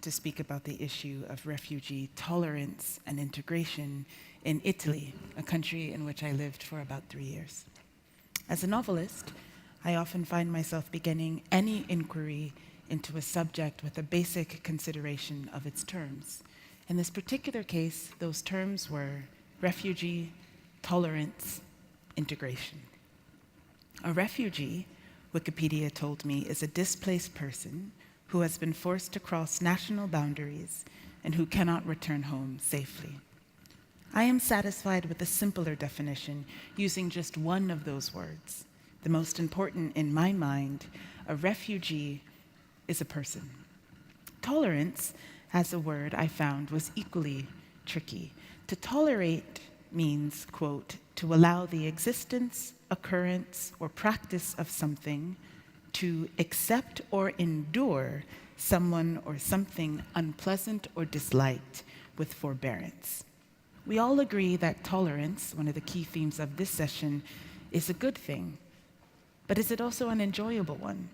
to speak about the issue of refugee tolerance and integration in Italy, a country in which I lived for about 3 years. As a novelist, I often find myself beginning any inquiry into a subject with a basic consideration of its terms. In this particular case, those terms were refugee, tolerance, integration. A refugee, Wikipedia told me, is a displaced person who has been forced to cross national boundaries and who cannot return home safely. I am satisfied with a simpler definition using just one of those words. The most important in my mind, a refugee is a person. Tolerance, as a word I found, was equally tricky. To tolerate means, quote, to allow the existence, occurrence, or practice of something, to accept or endure someone or something unpleasant or disliked with forbearance. We all agree that tolerance, one of the key themes of this session, is a good thing. But is it also an enjoyable one?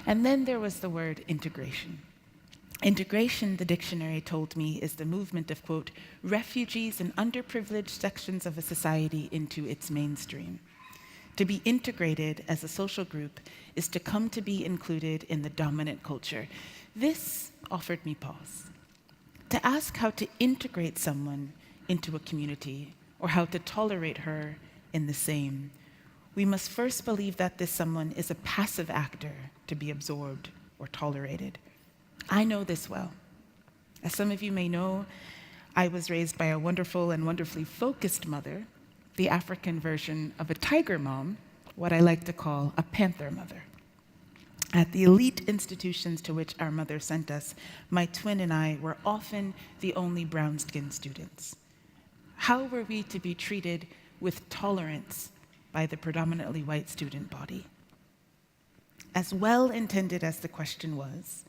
And then there was the word integration. Integration, the dictionary told me, is the movement of, quote, refugees and underprivileged sections of a society into its mainstream. To be integrated as a social group is to come to be included in the dominant culture. This offered me pause. To ask how to integrate someone into a community or how to tolerate her in the same, we must first believe that this someone is a passive actor to be absorbed or tolerated. I know this well. As some of you may know, I was raised by a wonderful and wonderfully focused mother, the African version of a tiger mom, what I like to call a panther mother. At the elite institutions to which our mother sent us, my twin and I were often the only brown-skinned students. How were we to be treated with tolerance by the predominantly white student body? As well-intended as the question was,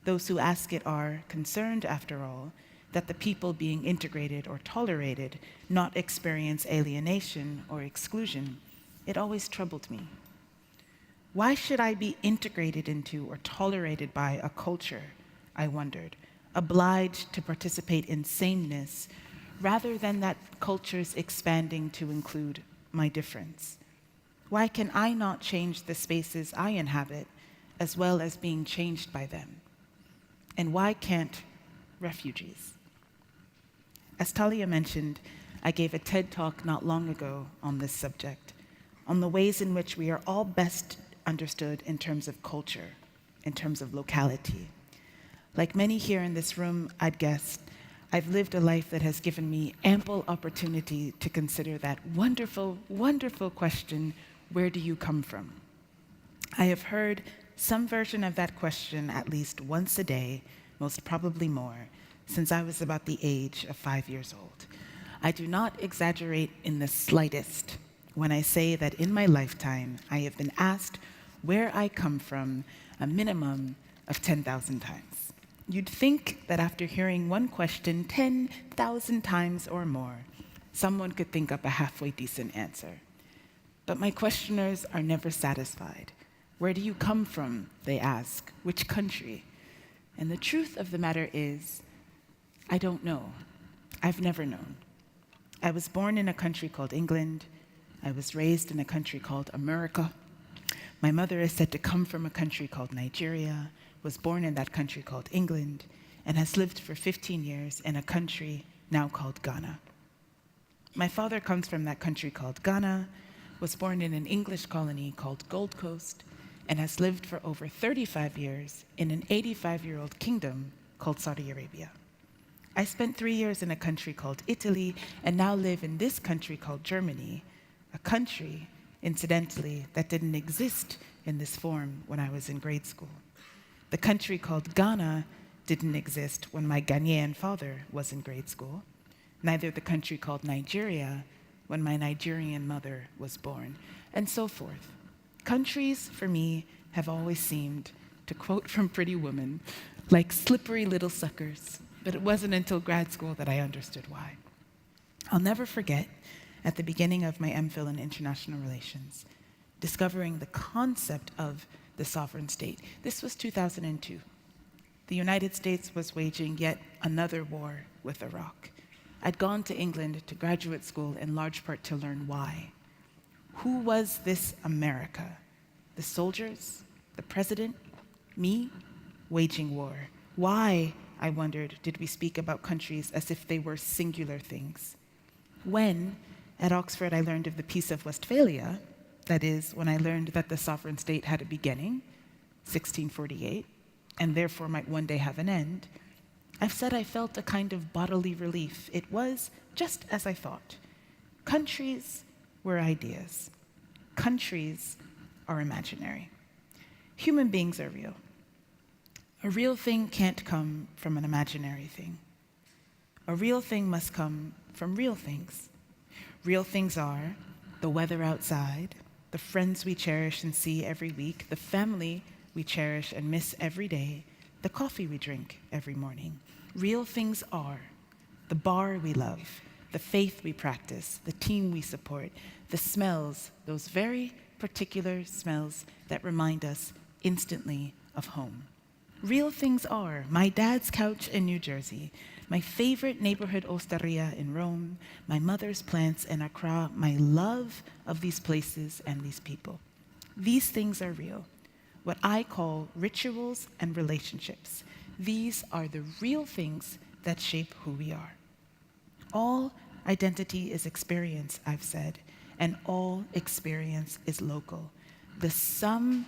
those who ask it are concerned, after all, that the people being integrated or tolerated not experience alienation or exclusion. It always troubled me. Why should I be integrated into or tolerated by a culture, I wondered, obliged to participate in sameness, rather than that culture's expanding to include my difference? Why can I not change the spaces I inhabit as well as being changed by them? And why can't refugees? As Taiye mentioned, I gave a TED Talk not long ago on this subject, on the ways in which we are all best understood in terms of culture, in terms of locality. Like many here in this room, I'd guess, I've lived a life that has given me ample opportunity to consider that wonderful, wonderful question, where do you come from? I have heard some version of that question at least once a day, most probably more, since I was about the age of 5 years old. I do not exaggerate in the slightest when I say that in my lifetime, I have been asked where I come from a minimum of 10,000 times. You'd think that after hearing one question 10,000 times or more, someone could think up a halfway decent answer. But my questioners are never satisfied. Where do you come from, they ask. Which country? And the truth of the matter is, I don't know. I've never known. I was born in a country called England. I was raised in a country called America. My mother is said to come from a country called Nigeria, was born in that country called England, and has lived for 15 years in a country now called Ghana. My father comes from that country called Ghana, was born in an English colony called Gold Coast, and has lived for over 35 years in an 85-year-old kingdom called Saudi Arabia. I spent 3 years in a country called Italy, and now live in this country called Germany, a country, incidentally, that didn't exist in this form when I was in grade school. The country called Ghana didn't exist when my Ghanaian father was in grade school, neither the country called Nigeria when my Nigerian mother was born, and so forth. Countries, for me, have always seemed, to quote from Pretty Woman, like slippery little suckers, but it wasn't until grad school that I understood why. I'll never forget, at the beginning of my MPhil in International Relations, discovering the concept of the sovereign state. This was 2002. The United States was waging yet another war with Iraq. I'd gone to England to graduate school in large part to learn why. Who was this America? The soldiers? The president? Me? Waging war. Why, I wondered, did we speak about countries as if they were singular things? When, at Oxford, I learned of the Peace of Westphalia, that is, when I learned that the sovereign state had a beginning, 1648, and therefore might one day have an end, I've said I felt a kind of bodily relief. It was just as I thought. Countries were ideas. Countries are imaginary. Human beings are real. A real thing can't come from an imaginary thing. A real thing must come from real things. Real things are the weather outside, the friends we cherish and see every week, the family we cherish and miss every day, the coffee we drink every morning. Real things are the bar we love, the faith we practice, the team we support, the smells, those very particular smells that remind us instantly of home. Real things are my dad's couch in New Jersey, my favorite neighborhood osteria in Rome, my mother's plants in Accra, my love of these places and these people. These things are real, what I call rituals and relationships. These are the real things that shape who we are. All identity is experience, I've said, and all experience is local. The sum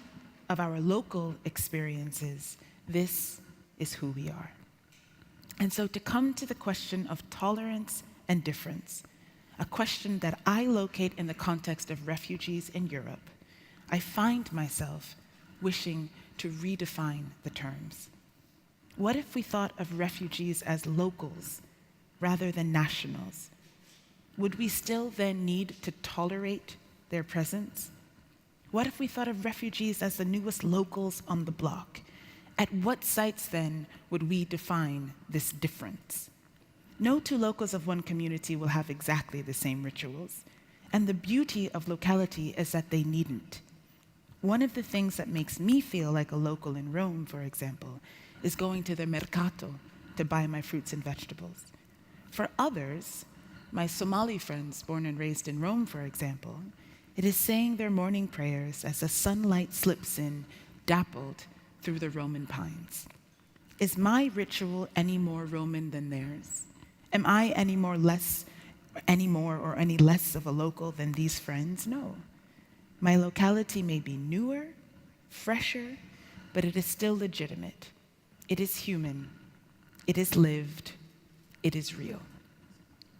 of our local experiences, this is who we are. And so to come to the question of tolerance and difference, a question that I locate in the context of refugees in Europe, I find myself wishing to redefine the terms. What if we thought of refugees as locals rather than nationals? Would we still then need to tolerate their presence? What if we thought of refugees as the newest locals on the block? At what sites then would we define this difference? No two locals of one community will have exactly the same rituals, and the beauty of locality is that they needn't. One of the things that makes me feel like a local in Rome, for example, is going to the mercato to buy my fruits and vegetables. For others, my Somali friends born and raised in Rome, for example, it is saying their morning prayers as the sunlight slips in, dappled through the Roman pines. Is my ritual any more Roman than theirs? Am I any more or any less of a local than these friends? No. My locality may be newer, fresher, but it is still legitimate. It is human. It is lived. It is real.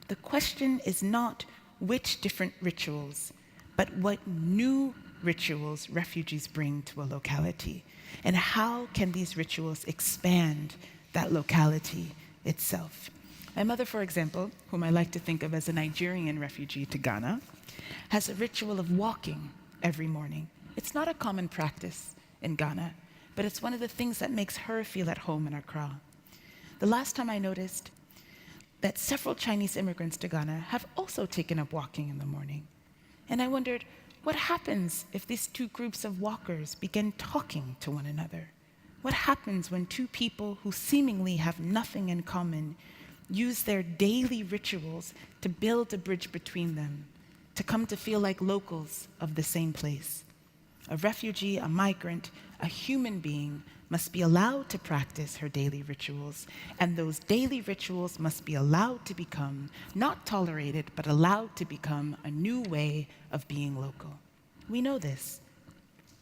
The question is not which different rituals, but what new rituals refugees bring to a locality, and how can these rituals expand that locality itself. My mother, for example, whom I like to think of as a Nigerian refugee to Ghana, has a ritual of walking every morning. It's not a common practice in Ghana, but it's one of the things that makes her feel at home in Accra. The last time I noticed that several Chinese immigrants to Ghana have also taken up walking in the morning. And I wondered, what happens if these two groups of walkers begin talking to one another? What happens when two people who seemingly have nothing in common use their daily rituals to build a bridge between them, to come to feel like locals of the same place? A refugee, a migrant, a human being must be allowed to practice her daily rituals, and those daily rituals must be allowed to become, not tolerated, but allowed to become a new way of being local. We know this.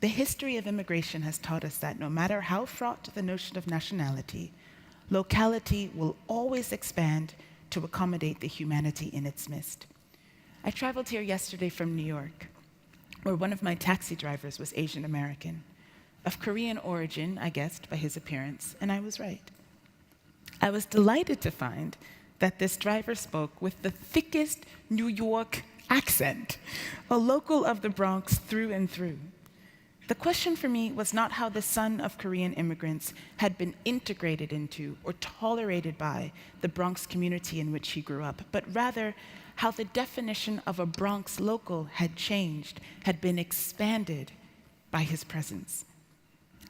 The history of immigration has taught us that no matter how fraught the notion of nationality, locality will always expand to accommodate the humanity in its midst. I traveled here yesterday from New York, where one of my taxi drivers was Asian American. Of Korean origin, I guessed by his appearance, and I was right. I was delighted to find that this driver spoke with the thickest New York accent, a local of the Bronx through and through. The question for me was not how the son of Korean immigrants had been integrated into or tolerated by the Bronx community in which he grew up, but rather how the definition of a Bronx local had changed, had been expanded by his presence.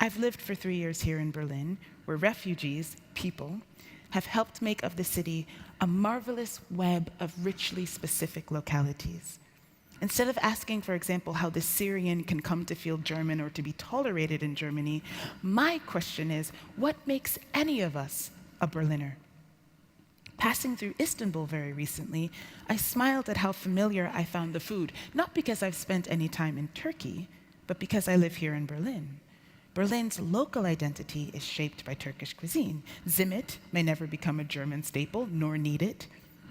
I've lived for 3 years here in Berlin, where refugees, people, have helped make of the city a marvelous web of richly specific localities. Instead of asking, for example, how the Syrian can come to feel German or to be tolerated in Germany, my question is, what makes any of us a Berliner? Passing through Istanbul very recently, I smiled at how familiar I found the food, not because I've spent any time in Turkey, but because I live here in Berlin. Berlin's local identity is shaped by Turkish cuisine. Zimmet may never become a German staple, nor need it,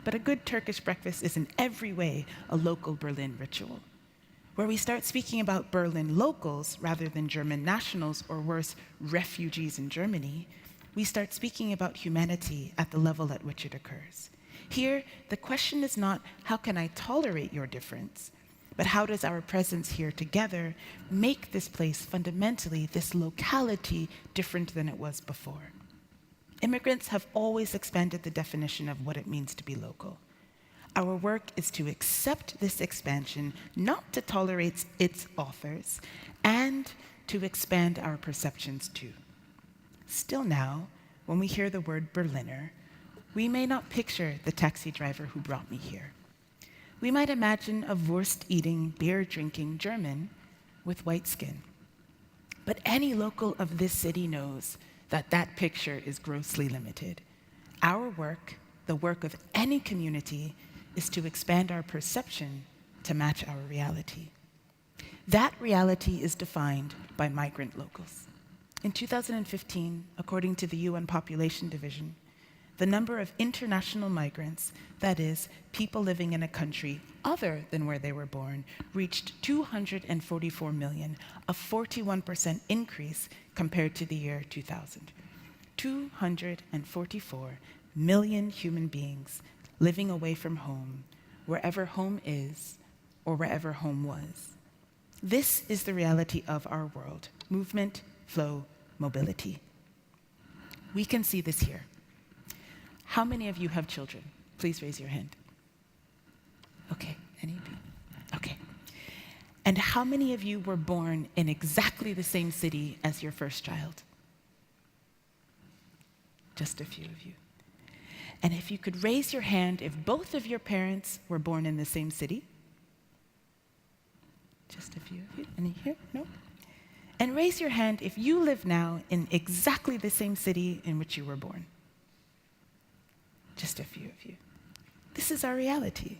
but a good Turkish breakfast is in every way a local Berlin ritual. Where we start speaking about Berlin locals rather than German nationals, or worse, refugees in Germany, we start speaking about humanity at the level at which it occurs. Here, the question is not, how can I tolerate your difference? But how does our presence here together make this place fundamentally, this locality, different than it was before? Immigrants have always expanded the definition of what it means to be local. Our work is to accept this expansion, not to tolerate its authors, and to expand our perceptions too. Still now, when we hear the word Berliner, we may not picture the taxi driver who brought me here. We might imagine a Wurst-eating, beer-drinking German with white skin. But any local of this city knows that that picture is grossly limited. Our work, the work of any community, is to expand our perception to match our reality. That reality is defined by migrant locals. In 2015, according to the UN Population Division, the number of international migrants, that is, people living in a country other than where they were born, reached 244 million, a 41% increase compared to the year 2000. 244 million human beings living away from home, wherever home is or wherever home was. This is the reality of our world: movement, flow, mobility. We can see this here. How many of you have children? Please raise your hand. Okay, any of you? Okay. And how many of you were born in exactly the same city as your first child? Just a few of you. And if you could raise your hand if both of your parents were born in the same city? Just a few of you. Any here? No? And raise your hand if you live now in exactly the same city in which you were born. Just a few of you. This is our reality.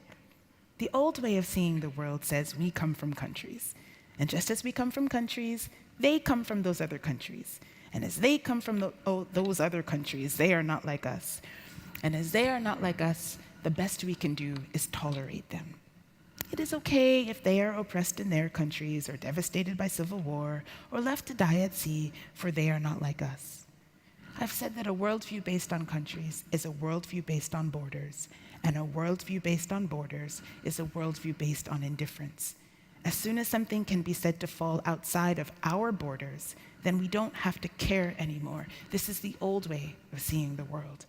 The old way of seeing the world says we come from countries. And just as we come from countries, they come from those other countries. And as they come from those other countries, they are not like us. And as they are not like us, the best we can do is tolerate them. It is okay if they are oppressed in their countries, or devastated by civil war, or left to die at sea, for they are not like us. I've said that a worldview based on countries is a worldview based on borders, and a worldview based on borders is a worldview based on indifference. As soon as something can be said to fall outside of our borders, then we don't have to care anymore. This is the old way of seeing the world.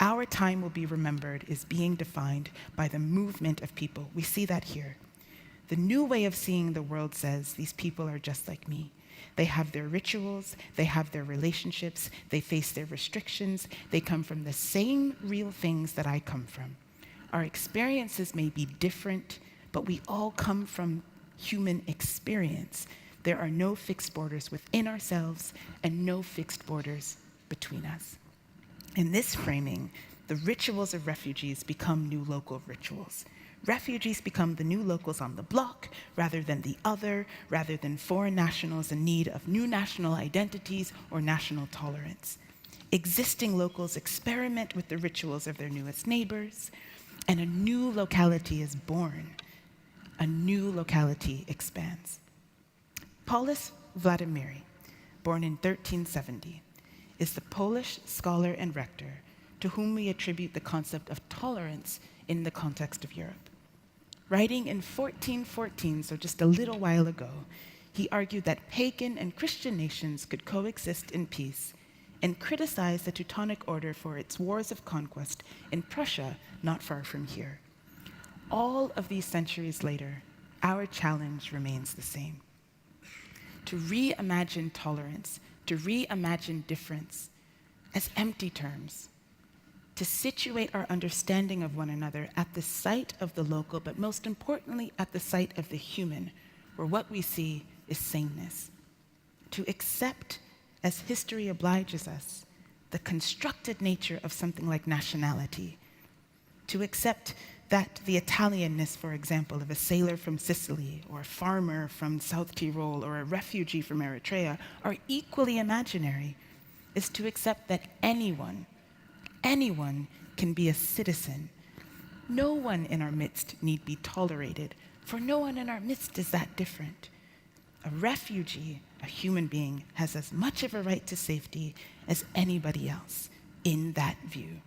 Our time will be remembered as being defined by the movement of people. We see that here. The new way of seeing the world says these people are just like me. They have their rituals, they have their relationships, they face their restrictions, they come from the same real things that I come from. Our experiences may be different, but we all come from human experience. There are no fixed borders within ourselves and no fixed borders between us. In this framing, the rituals of refugees become new local rituals. Refugees become the new locals on the block rather than the other, rather than foreign nationals in need of new national identities or national tolerance. Existing locals experiment with the rituals of their newest neighbors, and a new locality is born. A new locality expands. Paulus Vladimiri, born in 1370, is the Polish scholar and rector to whom we attribute the concept of tolerance in the context of Europe. Writing in 1414, so just a little while ago, he argued that pagan and Christian nations could coexist in peace, and criticized the Teutonic Order for its wars of conquest in Prussia, not far from here. All of these centuries later, our challenge remains the same: to reimagine tolerance, to reimagine difference as empty terms, to situate our understanding of one another at the site of the local, but most importantly, at the site of the human, where what we see is sameness. To accept, as history obliges us, the constructed nature of something like nationality. To accept that the Italianness, for example, of a sailor from Sicily, or a farmer from South Tyrol, or a refugee from Eritrea are equally imaginary, is to accept that anyone can be a citizen. No one in our midst need be tolerated, for no one in our midst is that different. A refugee, a human being, has as much of a right to safety as anybody else in that view.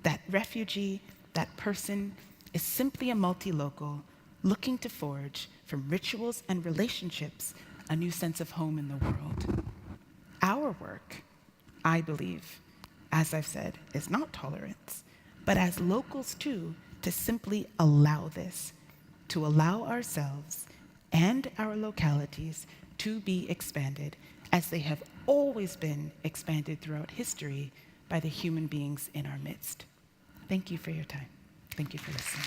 That refugee, that person, is simply a multi-local looking to forge from rituals and relationships a new sense of home in the world. Our work, I believe, as I've said, is not tolerance, but as locals too, to simply allow this, to allow ourselves and our localities to be expanded as they have always been expanded throughout history by the human beings in our midst. Thank you for your time. Thank you for listening.